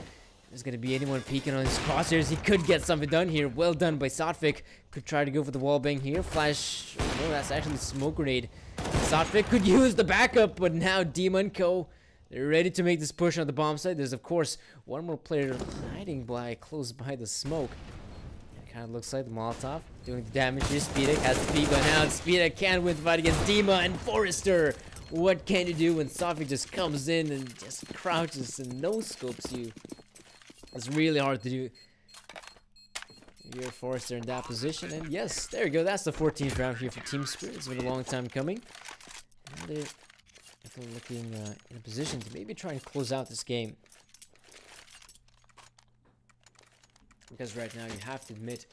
there's going to be anyone peeking on his crosshairs. He could get something done here. Well done by Sotfik. Could try to go for the wallbang here. Flash. No, that's actually a smoke grenade. Sotfik could use the backup, but now Demon Co. They're ready to make this push on the bomb site. There's, of course, one more player hiding close by the smoke. It kind of looks like the Molotov doing the damage here. Speedek has the peek on out. Speedek can't win the fight against Dima and Forrester. What can you do when Sotfik just comes in and just crouches and no-scopes you? It's really hard to do. You're Forrester in that position. And yes, there you go. That's the 14th round here for Team Spirit. It's been a long time coming. And they're definitely looking in a position to maybe try and close out this game. Because right now you have to admit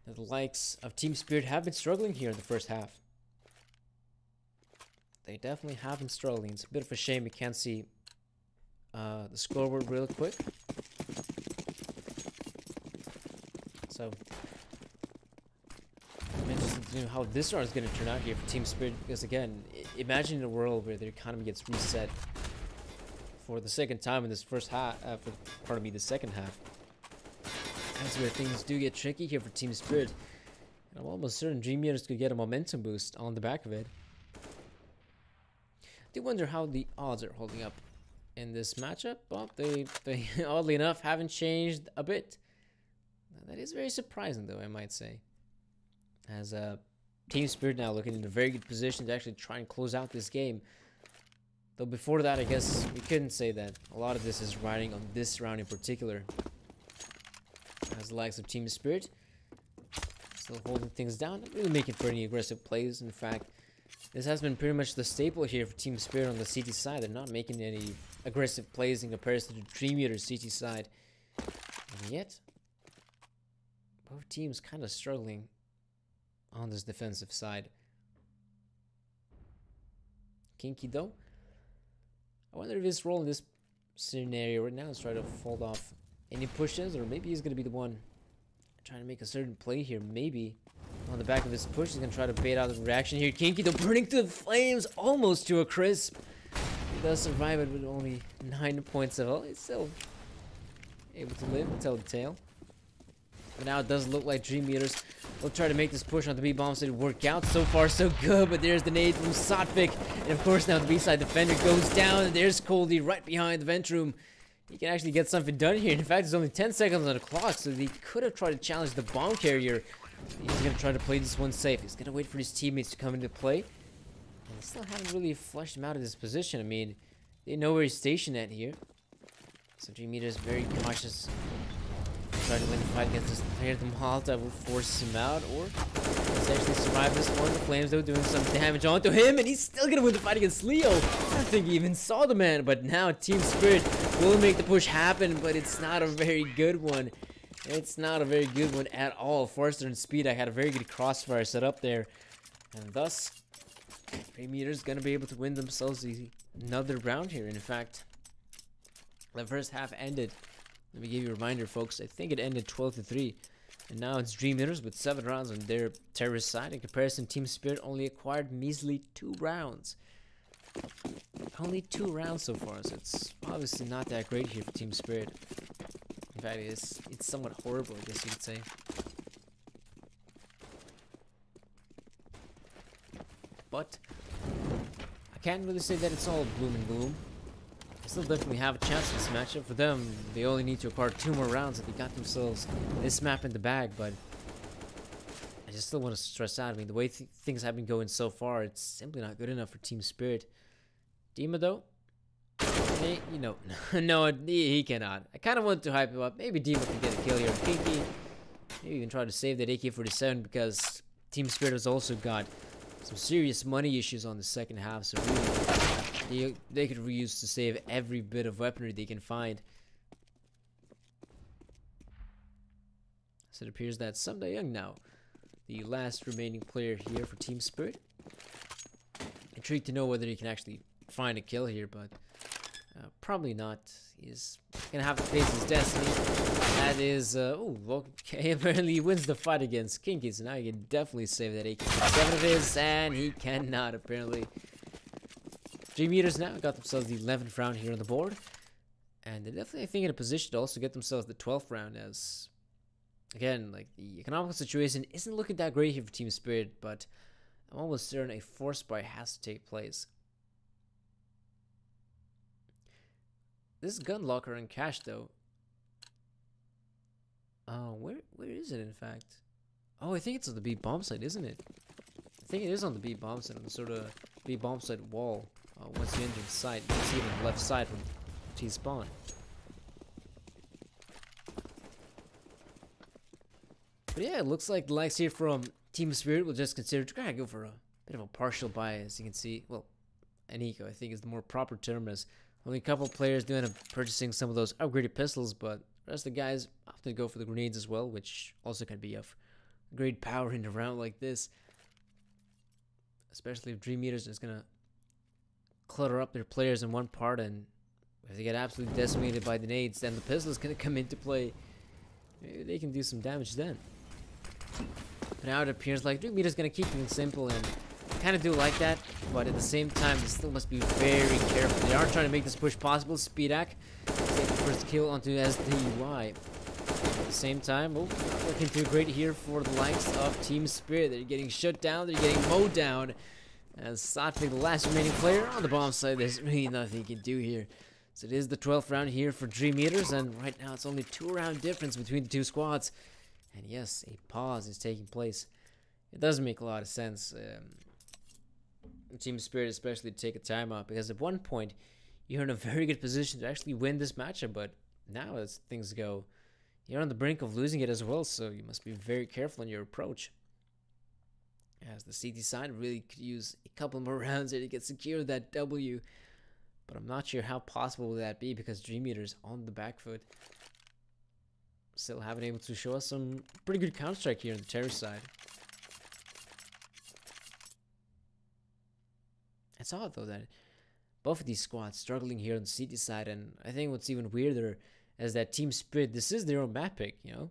that the likes of Team Spirit have been struggling here in the first half. They definitely have been struggling. It's a bit of a shame we can't see the scoreboard real quick. So I'm interested to know how this round is going to turn out here for Team Spirit, because again, imagine a world where the economy gets reset for the second time in this first half, the second half. That's where things do get tricky here for Team Spirit. And I'm almost certain DreamEaters could get a momentum boost on the back of it. I do wonder how the odds are holding up in this matchup. Well, they oddly enough haven't changed a bit. That is very surprising, though, I might say. As Team Spirit now looking in a very good position to actually try and close out this game. Though before that, I guess we couldn't say that. A lot of this is riding on this round in particular. As the likes of Team Spirit still holding things down, not really making for any aggressive plays. In fact, this has been pretty much the staple here for Team Spirit on the CT side. They're not making any aggressive plays in comparison to DreamEaters' CT side. And yet, both teams kind of struggling on this defensive side. Kinky though, I wonder if his role in this scenario right now is trying to fold off any pushes, or maybe he's going to be the one trying to make a certain play here. Maybe on the back of his push, he's going to try to bait out the reaction here. Kinky though burning through the flames almost to a crisp. He does survive it with only 9 points of health. He's still able to live and tell the tale. But now it does look like DreamEaters will try to make this push on the B bomb side work out. So far, so good. But there's the nade from Satvik. And of course, now the B side defender goes down. And there's Coldy right behind the vent room. He can actually get something done here. In fact, there's only 10 seconds on the clock. So he could have tried to challenge the bomb carrier. He's going to try to play this one safe. He's going to wait for his teammates to come into play. And they still haven't really flushed him out of this position. I mean, they know where he's stationed at here. So DreamEaters is very cautious. Try to win the fight against this player. The Molotov will force him out, or let's actually survive this one. The Flames, though, doing some damage onto him, and he's still gonna win the fight against Leo. I don't think he even saw the man, but now Team Spirit will make the push happen, but it's not a very good one. It's not a very good one at all. Forrester and Speedak had a very good crossfire set up there, and thus DreamEaters gonna be able to win themselves another round here. In fact, the first half ended. Let me give you a reminder, folks. I think it ended 12-3. And now it's DreamEaters with 7 rounds on their terrorist side. In comparison, Team Spirit only acquired measly 2 rounds. Only 2 rounds so far, so it's obviously not that great here for Team Spirit. In fact, it's somewhat horrible, I guess you could say. But I can't really say that it's all gloom and gloom. They still definitely have a chance in this matchup. For them, they only need to acquire 2 more rounds and they got themselves this map in the bag. But I just still want to stress out. I mean, the way things have been going so far, it's simply not good enough for Team Spirit. Dima, though, you know, no, he cannot. I kind of want to hype him up. Maybe Dima can get a kill here on Kinky. Maybe even try to save that AK-47 because Team Spirit has also got some serious money issues on the second half. So really, they could reuse to save every bit of weaponry they can find. So it appears that Someday Young now, the last remaining player here for Team Spirit. Intrigued to know whether he can actually find a kill here, but probably not. He's gonna have to face his destiny. That is, oh, okay, apparently he wins the fight against Kinky, so now he can definitely save that AK-47 of his, and he cannot, apparently. DreamEaters now got themselves the 11th round here on the board, and they're definitely, I think, in a position to also get themselves the 12th round, as, again, like, the economical situation isn't looking that great here for Team Spirit, but I'm almost certain a force buy has to take place. This gun locker and cash, though. Oh, where is it, in fact? Oh, I think it's on the B bomb site, isn't it? I think it is on the B bomb site, on the sort of B bomb site wall. Once you enter the site, you can see it on the left side from T-spawn. But yeah, it looks like the likes here from Team Spirit will just consider to kind of go for a bit of a partial buy, as you can see. Well, an eco, I think, is the more proper term, as only a couple players do end up purchasing some of those upgraded pistols, but the rest of the guys often go for the grenades as well, which also can be of great power in a round like this. Especially if DreamEaters is going to clutter up their players in one part, and if they get absolutely decimated by the nades, then the pistol is going to come into play. Maybe they can do some damage then. But now it appears like DreamEaters is going to keep things simple, and kind of do like that, but at the same time, they still must be very careful. They are trying to make this push possible. Speedak take the first kill onto SDY. At the same time, oh, not looking too great here for the likes of Team Spirit. They're getting shut down, they're getting mowed down. As Satvik, the last remaining player on the bomb side, there's really nothing he can do here. So it is the 12th round here for DreamEaters, and right now it's only 2-round difference between the two squads. And yes, a pause is taking place. It doesn't make a lot of sense. Team Spirit especially to take a timeout, because at one point you're in a very good position to actually win this matchup, but now as things go, you're on the brink of losing it as well, so you must be very careful in your approach, as the CT side really could use a couple more rounds here to get secure that W, but I'm not sure how possible will that be, because DreamEaters on the back foot still haven't able to show us some pretty good counter-strike here on the terror side. It's odd, though, that both of these squads struggling here on the CT side, and I think what's even weirder is that Team Spirit, this is their own map pick, you know?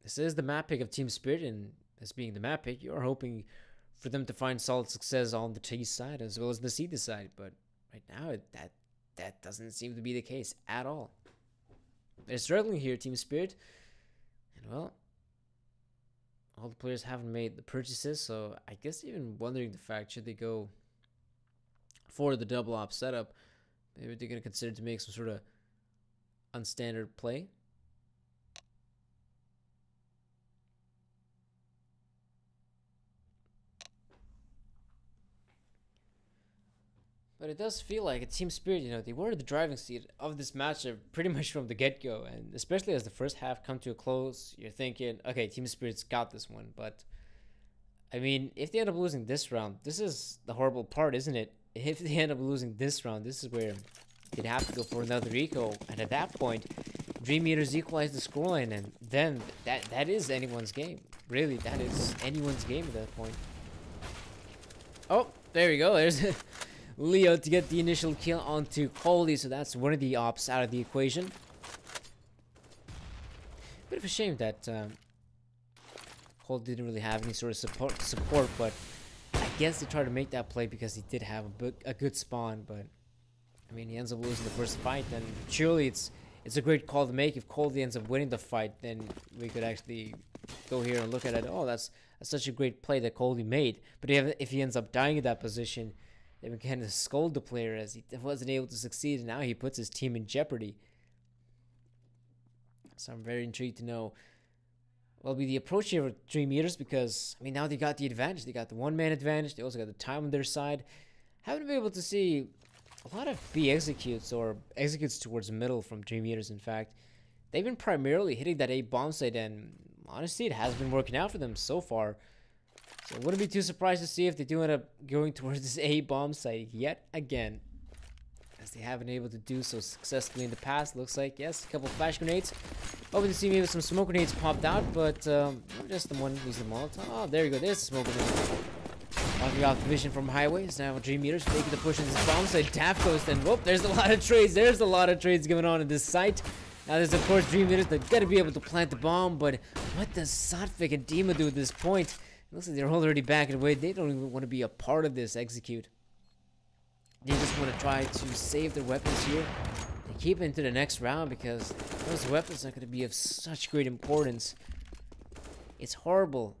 This is the map pick of Team Spirit, and as being the map pick, you're hoping for them to find solid success on the T side as well as the CT side, but right now, that doesn't seem to be the case at all. They're struggling here, Team Spirit. And well, all the players haven't made the purchases, so I guess even wondering the fact, should they go for the double op setup? Maybe they're going to consider to make some sort of unstandard play. But it does feel like a team spirit, you know, they were the driving seat of this matchup pretty much from the get-go. And especially as the first half come to a close, you're thinking, okay, team spirit's got this one. But, I mean, if they end up losing this round, this is the horrible part, isn't it? If they end up losing this round, this is where they'd have to go for another eco. And at that point, DreamEaters equalize the scoreline. And then that is anyone's game. Really, that is anyone's game at that point. Oh, there we go. There's Leo to get the initial kill onto Coley, so that's one of the ops out of the equation. Bit of a shame that Coley didn't really have any sort of support, but I guess they tried to make that play because he did have a good spawn. But I mean, he ends up losing the first fight, and surely it's a great call to make. If Coley ends up winning the fight, then we could actually go here and look at it. Oh, that's such a great play that Coley made. But if he ends up dying in that position, then we kind of scold the player as he wasn't able to succeed, and now he puts his team in jeopardy. So I'm very intrigued to know what will be the approach here with DreamEaters, because, I mean, now they got the advantage. They got the one-man advantage. They also got the time on their side. Haven't been able to see a lot of B executes or executes towards the middle from DreamEaters, in fact. They've been primarily hitting that A bomb site, and honestly, it has been working out for them so far. So I wouldn't be too surprised to see if they do end up going towards this A bomb site yet again, as they haven't been able to do so successfully in the past. Looks like, yes, a couple of flash grenades. Hoping to see maybe some smoke grenades popped out, but just the one using the Molotov. Oh, there you go. There's the smoke grenade. Walking off the vision from highways. Now DreamEaters making the push on this bomb site. Daft Coast, and whoop, there's a lot of trades. There's a lot of trades going on in this site. Now there's, of course, DreamEaters that got to be able to plant the bomb, but what does Sotfik and Dima do at this point? It looks like they're already backing away. They don't even want to be a part of this execute. They just want to try to save their weapons here and keep it into the next round, because those weapons are going to be of such great importance. It's horrible.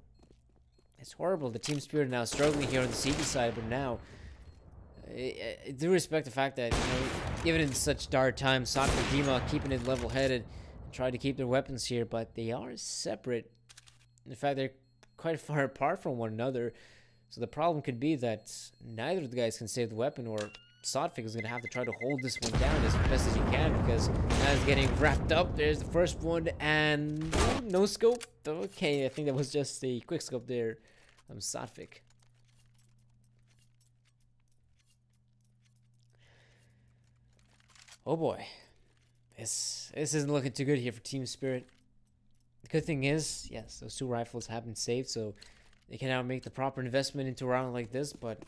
It's horrible. The team spirit now struggling here on the CG side, but now, I do respect the fact that, you know, even in such dark times, Sotfik and Dima keeping it level-headed and try to keep their weapons here, but they are separate. In fact, they're quite far apart from one another, so the problem could be that neither of the guys can save the weapon, or Sotfik is going to have to try to hold this one down as best as he can, because now it's getting wrapped up. There's the first one, and no scope. Okay, I think that was just a quick scope there from Sotfik. Oh boy, this isn't looking too good here for Team Spirit. The good thing is, yes, those two rifles have been saved, so they can now make the proper investment into a round like this. But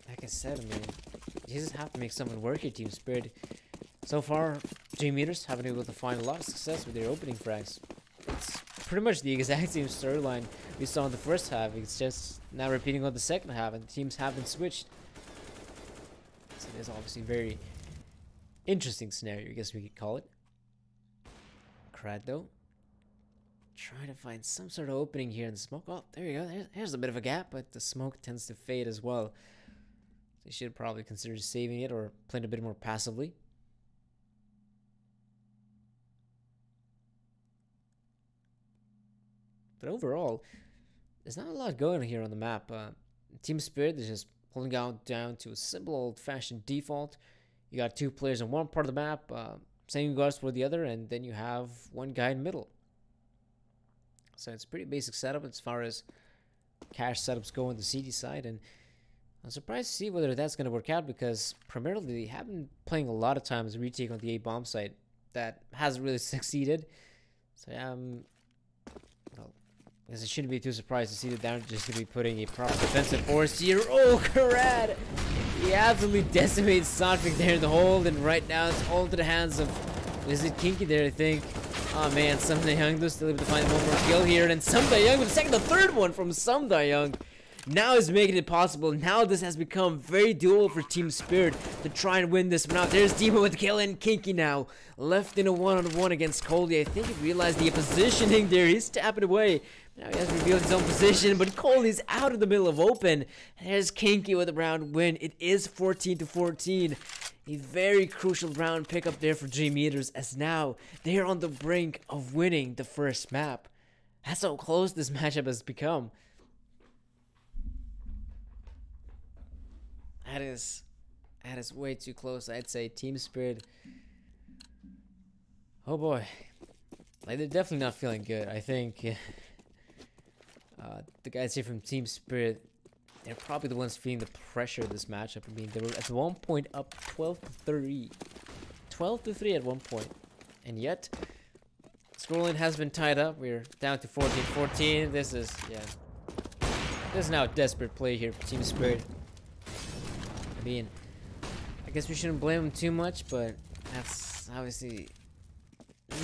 like I said, I mean, you just have to make someone work here, Team Spirit. So far, DreamEaters haven't been able to find a lot of success with their opening frags. It's pretty much the exact same storyline we saw in the first half. It's just now repeating on the second half, and the teams have been switched. So there's obviously a very interesting scenario, I guess we could call it. Crad, though, trying to find some sort of opening here in the smoke. Oh, there you go. Here's a bit of a gap, but the smoke tends to fade as well. They should probably consider saving it or playing a bit more passively. But overall, there's not a lot going on here on the map. Team Spirit is just holding out down to a simple old-fashioned default. You got two players on one part of the map, same guards for the other, and then you have one guy in the middle. So it's a pretty basic setup as far as cache setups go on the CD side, and I'm surprised to see whether that's going to work out, because primarily they have been playing a lot of times retake on the A bomb site that hasn't really succeeded. So well, I guess I shouldn't be too surprised to see that they're just going to be putting a proper defensive force here. Oh, Karad! He absolutely decimates Sotfik there in the hold, and right now it's all into the hands of, is it Kinky there, I think. Oh man, Samdayoung still able to find one more kill here, and Samdayoung with the second, the third one from Samdayoung. now is making it possible. Now this has become very doable for Team Spirit to try and win this. But now there's Demon with the kill, and Kinky now left in a one-on-one against Coley. I think he realized the positioning there. He's tapping away. Now he has revealed his own position, but Coley's out of the middle of open. There's Kinky with a round win. It is 14-14. A very crucial round pickup there for DreamEaters, as now they are on the brink of winning the first map. That's how close this matchup has become. That is way too close. I'd say Team Spirit. Oh boy, like they're definitely not feeling good. I think the guys here from Team Spirit, they're probably the ones feeling the pressure of this matchup. I mean, they were at one point up 12-3 at one point, and yet scoreline has been tied up. We're down to 14-14. This is now a desperate play here for Team Spirit. I mean, I guess we shouldn't blame them too much, but that's obviously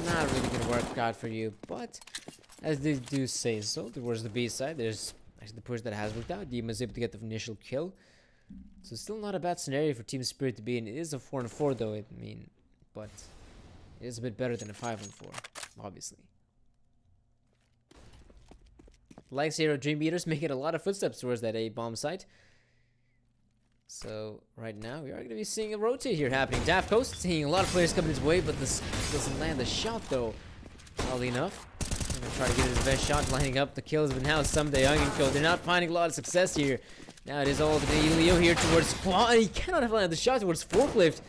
not really gonna work out for you. But as they do say so, towards the B side, there's actually the push that has worked out. Demon's able to get the initial kill, so still not a bad scenario for Team Spirit to be in. It is a 4-4 though. I mean, but it is a bit better than a 5-4, obviously. Like Zero, DreamEaters making a lot of footsteps towards that A bomb site. So right now we are going to be seeing a rotate here happening. Daft Coast seeing a lot of players coming his way, but this doesn't land the shot though. Oddly enough, I'm going to try to get his best shot, lining up the kills, but now someday Young and Co. They're not finding a lot of success here. Now it is all the Leo here towards Quad. He cannot have landed the shot towards Forklift,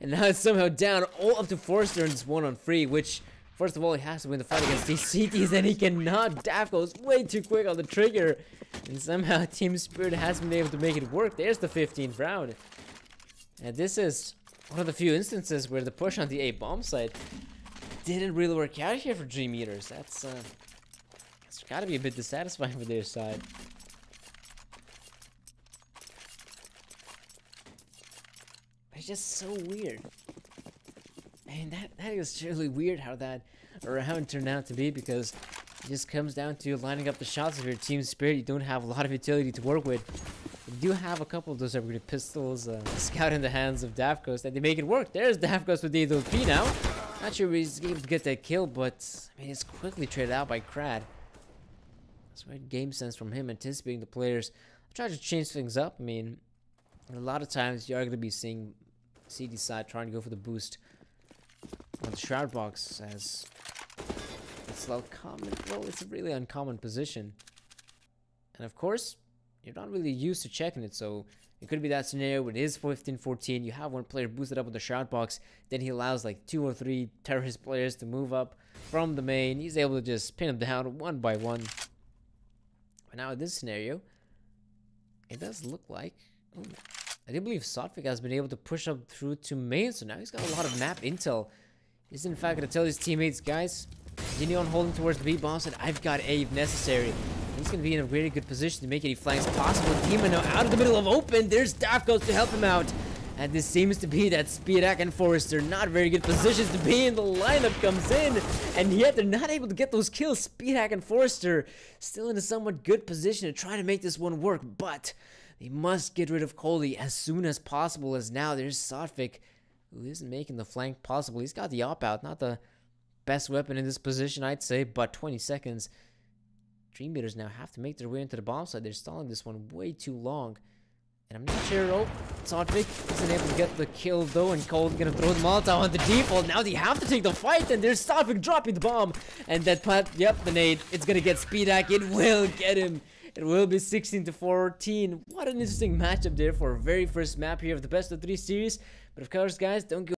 and now it's somehow down all up to Forrester in this 1-on-3, which first of all he has to win the fight against these CTs, and he cannot. Daft goes way too quick on the trigger, and somehow Team Spirit has been able to make it work. There's the 15th round, and this is one of the few instances where the push on the A bomb site didn't really work out here for DreamEaters. That's gotta be a bit dissatisfying for their side. It's just so weird. Man, that is really weird how that round turned out to be, because it just comes down to lining up the shots of your Team Spirit. You don't have a lot of utility to work with. You do have a couple of those upgraded pistols, Scout in the hands of Daft Coast, and they make it work. There's Daft Coast with the AWP now. Not sure he's able to get that kill, but I mean, it's quickly traded out by Crad. That's right game sense from him, anticipating the players. I'll try to change things up. I mean, a lot of times you are going to be seeing CD side trying to go for the boost on the Shroud box, as it's well common. Well, it's a really uncommon position, and of course, you're not really used to checking it, so it could be that scenario where it is 15-14. You have one player boosted up with the Shroud box, then he allows like 2 or 3 terrorist players to move up from the main. He's able to just pin them down one by one. But now in this scenario, it does look like I do believe Sotvik has been able to push up through to main, so now he's got a lot of map intel. He's in fact going to tell his teammates, guys, continue on holding towards the B bombs, and I've got A if necessary. He's going to be in a really good position to make any flanks possible. Demon now out of the middle of open. There's Daft goes to help him out. And this seems to be that Speedak and Forrester not very good positions to be in. The lineup comes in, and yet they're not able to get those kills. Speedak and Forrester still in a somewhat good position to try to make this one work, but they must get rid of Coley as soon as possible, as now there's Sotvik, who isn't making the flank possible. He's got the op-out, not the best weapon in this position, I'd say, but 20 seconds. DreamEaters now have to make their way into the bomb site. They're stalling this one way too long, and I'm not sure. Oh, Sotvik isn't able to get the kill though, and Cole's gonna throw the Molotov on the default. Now they have to take the fight, and there's Sotvik dropping the bomb, and that plant, yep, the nade, it's gonna get Speedak. It will get him. It will be 16-14. What an interesting matchup there for our very first map here of the best of 3 series. But of course, guys, don't go